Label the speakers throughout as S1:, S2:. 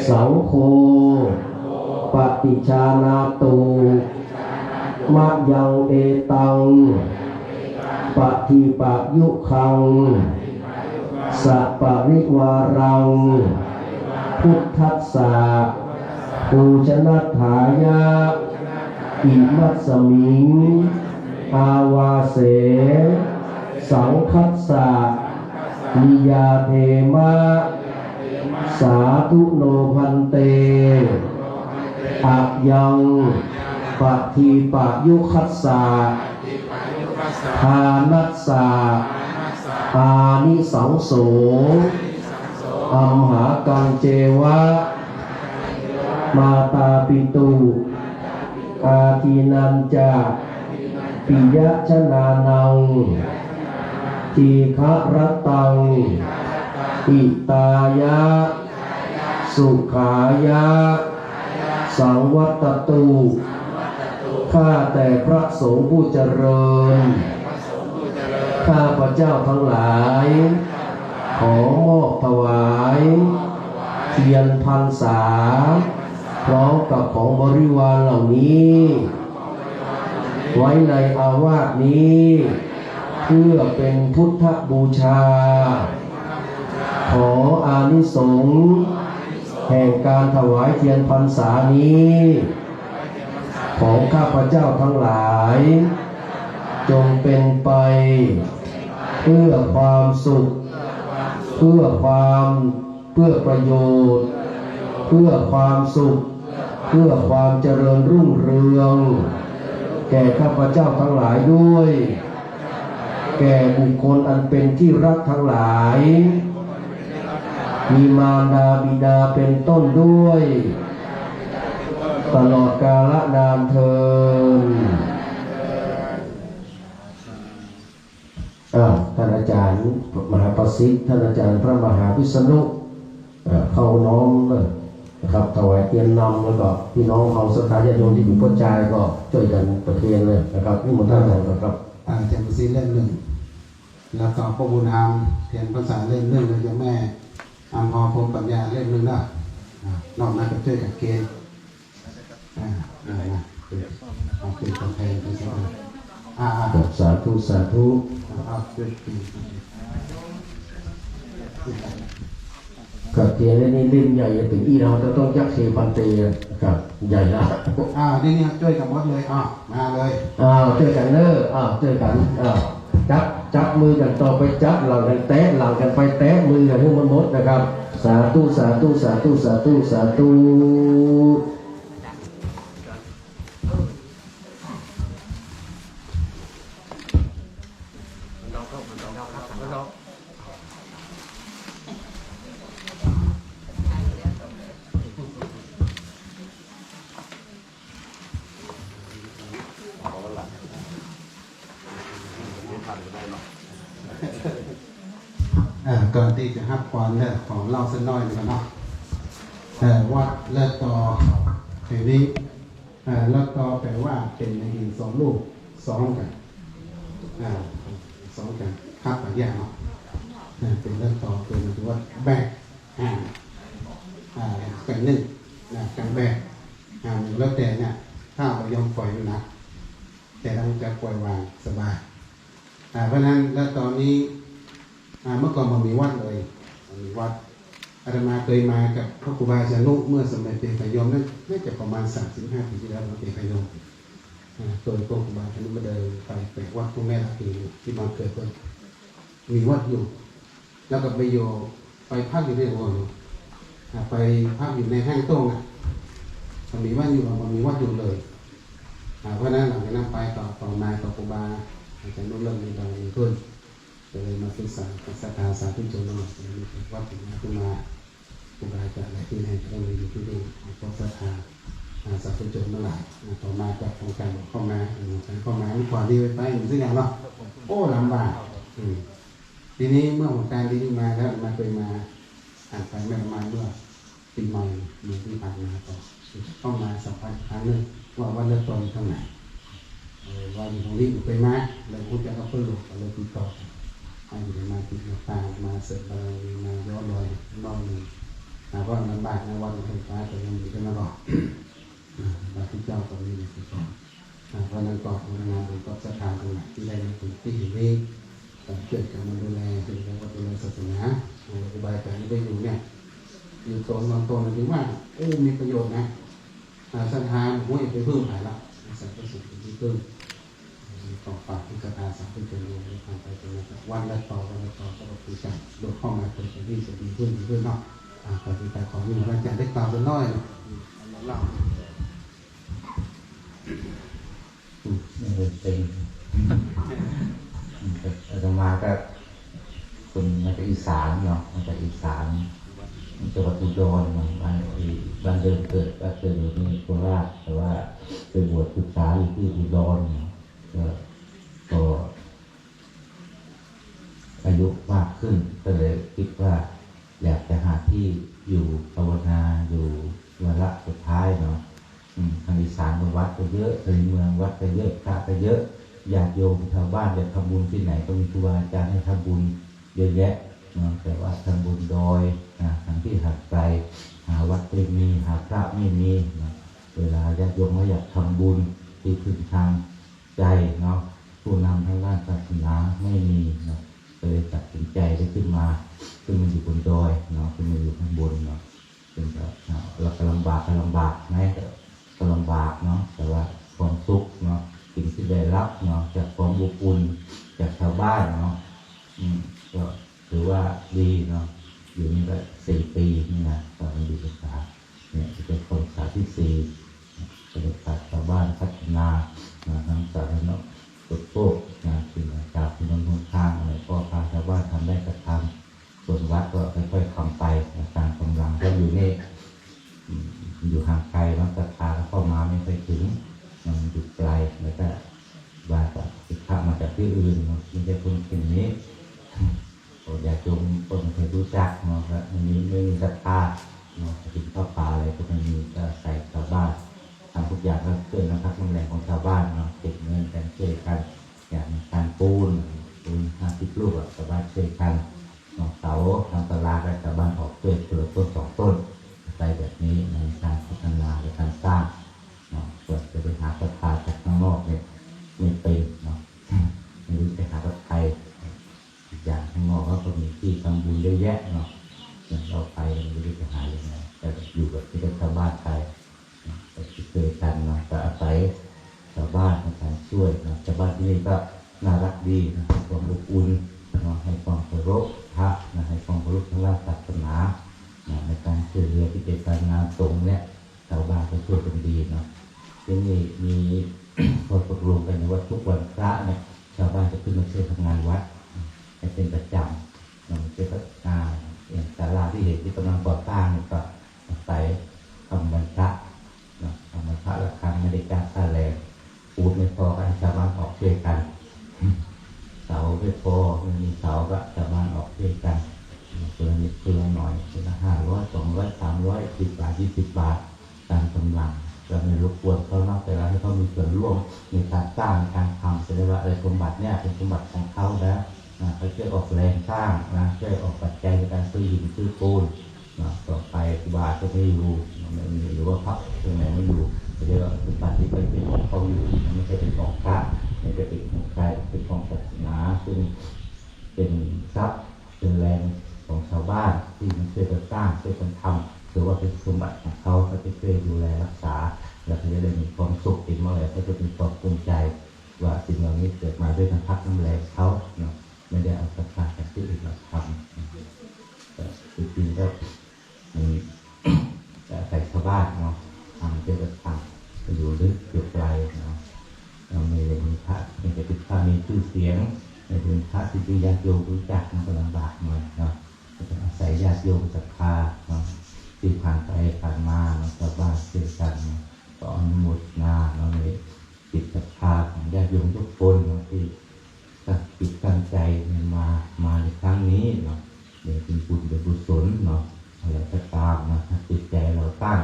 S1: สังโฆปฏิชานาตุมะยังเอตังปฏิปะยุคังสัปปริวารังพุทธัสสะปูชนัฏฐายะอิมัสสมิงอาวาเสสังคัสสะนิยาเทมะสาธุโนพันเตอักยังปฏิปะยุคัสสะทานัสสะอานิสังโสอัมหากังเจวะมาตาปิตุอาทินันจาปิยะชนานังทีฆะรตังอิตายะสุขายะสังวัตตุข้าแต่พระสงฆ์ผู้เจริญข้าพระเจ้าทั้งหลายขอมอบถวายเทียนพรรษาพร้อมกับของบริวารเหล่านี้ไว้ในอาวาสนี้เพื่อเป็นพุทธบูชาขออานิสงส์แห่งการถวายเทียนพรรษานี้ของข้าพเจ้าทั้งหลายจงเป็นไปเพื่อความสุขเพื่อประโยชน์เพื่อความสุขเพื่อความเจริญรุ่งเรืองแก่ข้าพเจ้าทั้งหลายด้วยแก่บุคคลอันเป็นที่รักทั้งหลายมีมารดาบิดาเป็นต้นด้วยตลอดกาลนานเทอญท่านอาจารย์มหาประสิทธิ์ท่านอาจารย์พระมหาวิษณุเข้าน้อมนะครับถวายเทียนนำแล้วก็พี่น้องเขาศรัทธาญาติโยมที่อยู่พ้นใจก็ช่วยกันประเคนเลยนะครับนี่มันท่านอาจารย์ครับ
S2: เทียนประสิทธิ์เล่มหนึ่งแล้วก็พระบุญธรรมเทียนภาษาเล่มหนึ่งแล้วจะแม่อัมพรพรมปัญญาเล่มหนึ่งนะนอกนั้นก็ช่วยกันเกณฑ์เอาเป็นกำแพงเป็นส
S1: าธุสาธุกับเทียนนี่เล่มใหญ่ถึงอีเราจะต้องยักษ์เชปันเตกับใหญ่ละ
S2: นี่ช่วยกันหมดเลยมาเลย
S1: ช่วยกันเนอะช่วยกันจับมือกันต่อไปจับหลังกันแตะหลังกันไปแตะมือกันให้มันหมดนะครับสาธุสาธุสาธุสาธุสาธุ
S2: ก่อนที่จะฮับความเลิกของเล่าสักน้อยหนึ่งเนาะวัดเลิกต่อทีนี้เลิกต่อแปลว่าเป็นในหินสองลูกซ้อนกันซ้อนกันคับหลายอย่างเนาะเป็นเลิกต่อเป็นถือว่าแบกกันหนึ่งกันแบกแล้วแต่เนี่ยถ้าเรายอมปล่อยนะแต่เราจะปล่อยวางสบายเพราะนั้นแล้วตอนนี้เมื่อก่อนมันมีวัดเลยมีวัดอาตมาเคยมากับพระครูบาอาจารย์นุเมื่อสมัยเป็นพยมนั่นน่าจะประมาณ35 ปีที่แล้วเราเป็นพยมโดยพระครูบาอาจารย์นุมาเดินไปวัดพระแม่ละที่บ้านเกิดคนมีวัดอยู่แล้วก็ไปอยู่ไปพักอยู่ในวัดไปพักอยู่ในห้างโต้งมีวัดอยู่มันมีวัดอยู่เลยเพราะนั้นหลังจากนั้นไปต่อมาพระครูบาอาจารย์นุเริ่มมีดังขึ้นเลยมาศึกษาศรัทธาสาธุชนเราวัดถึงขึ้นมาครูบาอาจารย์อะไรที่ไหนก็เลยอยู่ที่นี่เพราะศรัทธาสาธุชนเมื่อไหร่ต่อมาก็โครงการเข้ามามีความดีไปเหมือนสิ่งอย่างเนาะโอ้ลำบากทีนี้เมื่อโครงการดีมาแล้วมาเคยมาไปไม่ประมาณเมื่อปีใหม่เมื่อที่ผ่านมาก็เข้ามาสัมภาษณ์ครั้งนึงว่าเริ่มต้นเท่าไหร่ว่าอยู่ตรงนี้ไปมาเลยพูดจะก็เพิ่มลูกเลยติดต่อให้อยู่มาติดตามมาเสริมบารมีมาย้อนรอยน้องหนึ่ง เพราะลำบากในวันไฟฟ้าจะยังมีขึ้นมาก่อนบาที่เจ้าก็มีอยู่ก่อนเพราะนั้นก็ทำงานโดยก็สถานตรงไหนที่ได้ในพื้นที่นี้เกิดการดูแลเป็นการดูแลศาสนาอุบายการที่ได้อยู่เนี่ยอยู่ตรงบางตรงนั้นถือว่ามีประโยชน์นะศรัทธาหัวไปเพิ่มหายละสัตว์ประสิทธิ์ที่เพิ่มต่อปากที่กระทาสัตว์ที่จะรู้ในทางไปตรงนั้นวันละต่อก็คุยกันโดยเข้ามาเป็นที่จะดีขึ้นเนาะปฏิบัติของนี่เราจะได้กล่าวเป็นน้อยเล่า
S3: ไม่เป็นอาตมาก็คนมาจากอีสานเนาะมาจากอีสานจังหวัดอุดรบ้านเดิมเกิดก็เกิดอยู่ที่โคราชแต่ว่าไปบวชศึกษาอยู่ที่อุดรก็อายุมากขึ้นก็เลยคิดว่าอยากจะหาที่อยู่ภาวนาอยู่วาระสุดท้ายเนาะทางอีสานวัดก็เยอะในเมืองวัดก็เยอะพระก็เยอะญาติโยมชาวบ้านจะทำบุญที่ไหนก็มีครูบาอาจารย์ให้ทำบุญเยอะแยะเนาะแต่ว่าทำบุญโดยทางที่ห่างไกลหาวัดไม่มีหาพระไม่มีเนาะเวลาญาติโยมเขาอยากทำบุญที่พึ่งทางใจเนาะผู้นำทางด้านศาสนาไม่มีเนาะเลยตัดสินใจได้ขึ้นมาอยู่บนดอยเนาะขึ้นมาอยู่ข้างบนเนาะเป็นแบบเราก็ลำบากไหมก็ลำบากเนาะแต่ว่าความสุขเนาะสิ่งที่ได้รับเนาะจากความอบอุ่นจากชาวบ้านเนาะก็ถือว่าดีเนาะอยู่นี่ก็4 ปีนี่นะตอนนี้ศึกษาเนี่ยจะเป็นคนศึกษาที่4จะได้พัฒชาวบ้านพัฒนาทางสาธารณสุขสิ่งจากที่น้องทางอะไรก็พาชาวบ้านทำได้กระทำส่วนวัดก็ค่อยๆทำไปตามกำลังก็อยู่นี่อยู่ห่างไกลน้องศรัทธาเข้ามาไม่ค่อยถึงมันอยู่ไกลแล้วก็ว่าจะติดข้ามาจากที่อื่นไม่ใช่คนเช่นนี้อยากจงคนเคยรู้จักเนาะก็ไม่มีศรัทธาเนาะถึงเข้าป่าอะไรก็ไม่มีก็ใส่ชาวบ้านทำทุกอย่างก็เกิดนะครับแรงของชาวบ้านเนาะเก็บเงินกันช่วยกันอย่างการปูน50 ลูกชาวบ้านช่วยกันเสาทำตลาดและชาวบ้านออกช่วยคนละต้น2 ต้นไปแบบนี้ในการพัฒนาและการสร้างส่วนจะไปหาศรัทธาจากข้างนอกเนี่ยไม่เป็นเนาะไม่รู้จะหาจากใครอย่างข้างนอกก็มีที่ทำบุญเยอะแยะเนาะอย่างเราไปไม่รู้จะหายังไงแต่อยู่แบบที่เป็นชาวบ้านไปแต่ที่เคยกันเนาะก็อาศัยชาวบ้านในการช่วยนะชาวบ้านที่นี่ก็น่ารักดีนะความอบอุ่นให้ความเคารพพระให้ความเคารพทางด้านศาสนาในการช่วยเหลือที่เป็นการงานสงฆ์เนี่ยชาวบ้านก็ช่วยกันดีเนาะที่นี่มีข้อตกลงกันว่าทุกวันพระเนี่ยชาวบ้านจะขึ้นมาช่วยทำงานวัดให้เป็นประจำเราจะพัฒนาอย่างศาลาที่เห็นที่กำลังก่อสร้างเนี่ยก็อาศัยทำวันพระทำวันพระละครั้งไม่ได้การค่าแรงปูนไม่พอก็ให้ชาวบ้านออกช่วยกันเสาไม่พอไม่มีเสาก็ชาวบ้านออกช่วยกันคนละนิดคนละหน่อยคนละ500 200 300 10 บาท 20 บาทตามกำลังเราไม่รบกวนเขานอกแต่เราให้เขามีส่วนร่วมในการสร้างการทำแสดงว่าอะไรสมบัติเนี่ยเป็นสมบัติของเขาแล้วเขาช่วยออกแรงสร้างช่วยออกปัจจัยในการซื้อหินซื้อปูนต่อไปครูบาก็ไม่อยู่หรือว่าพระตรงไหนไม่อยู่เรียกว่าสมบัติที่เป็นของเขาอยู่ไม่ใช่เป็นของพระไม่ใช่เป็นของใครเป็นของศาสนาซึ่งเป็นทรัพย์เป็นแรงของชาวบ้านที่มันช่วยกันสร้างช่วยกันทำหรือว่าเป็นสมบัติของเขาเขาจะช่วยดูแลรักษาแล้วเขาจะได้มีความสุขติดมาเลยเขาจะมีความภูมิใจว่าสิ่งเหล่านี้เกิดมาด้วยน้ำพักน้ำแรงเขาเนาะไม่ได้เอาศรัทธาจากที่อื่นมาทำแต่จริงๆก็มีใส่ชาวบ้านเนาะทำเพื่อทำอยู่ลึกอยู่ไกลเนาะเราไม่ได้มีพระไม่ได้เป็นพระมีชื่อเสียงในเป็นพระที่ญาติโยมรู้จักมันก็ลำบากหน่อยเนาะจะอาศัยญาติโยมศรัทธาเนาะที่ผ่านไปผ่านมาเนาะชาวบ้านเชื่อกันก็อนุโมทนาเนาะในจิตศรัทธาของญาติโยมทุกคนเนาะที่ตั้งจิตตั้งใจมาในครั้งนี้เนาะเดี๋ยวเป็นบุญเป็นกุศลเนาะอะไรก็ตามนะจิตใจเราตั้ง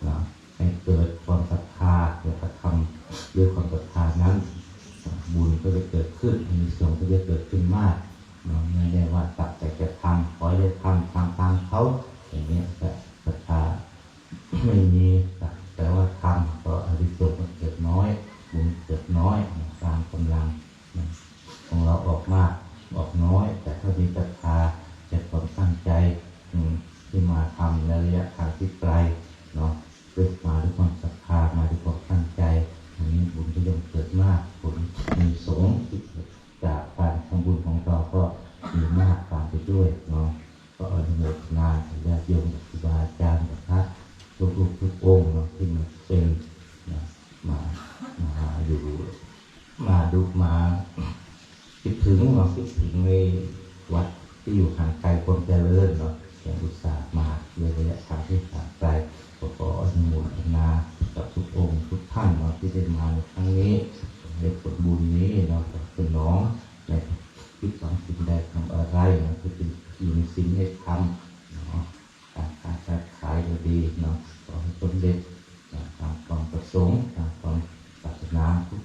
S3: เนาะให้เกิดความศรัทธาแล้วก็ทำด้วยความศรัทธานั้นบุญก็จะเกิดขึ้นมีส่วนก็จะเกิดขึ้นมากไม่ได้ว่าตัดแต่จะทำขอจะทำตามเขาอย่างนี้จะ ไม่มีแต่ว่าทำก็อานิสงส์มันเกิดน้อยบุญเกิดน้อยตามกำลังของเราออกมากออกน้อย แต่ถ้ามีศรัทธาจากความตั้งใจที่มาทำในระยะทางที่ไกลเนาะด้วยมาด้วยความศรัทธามาด้วยความตั้งใจอันนี้บุญก็ย่อมเกิดมากผลมีสงฆ์จากการทำบุญของเราก็มีมากตามไปด้วยเนาะก็อนุโมทนาญาติโยมครูบาอาจารย์พระทุกองค์เนาะที่มาเป็นมาอยู่มาดูมาคิดถึงเนาะคิดถึงในวัดที่อยู่ห่างไกลคนเจริญเนาะอย่างอุตส่าห์มาในระยะทางที่ห่างไกลขออนุโมทนากับทุกองค์ทุกท่านเนาะที่ได้มาในครั้งนี้ในผลบุญนี้เนาะเป็นน้องในคิดหวังสิ่งใดทำอะไรเนาะที่เป็นอยู่ในสิ่งให้ทำเนาะการขายก็ดีเนาะขอให้สำเร็จตามความประสงค์ตามความปรารถนาทุก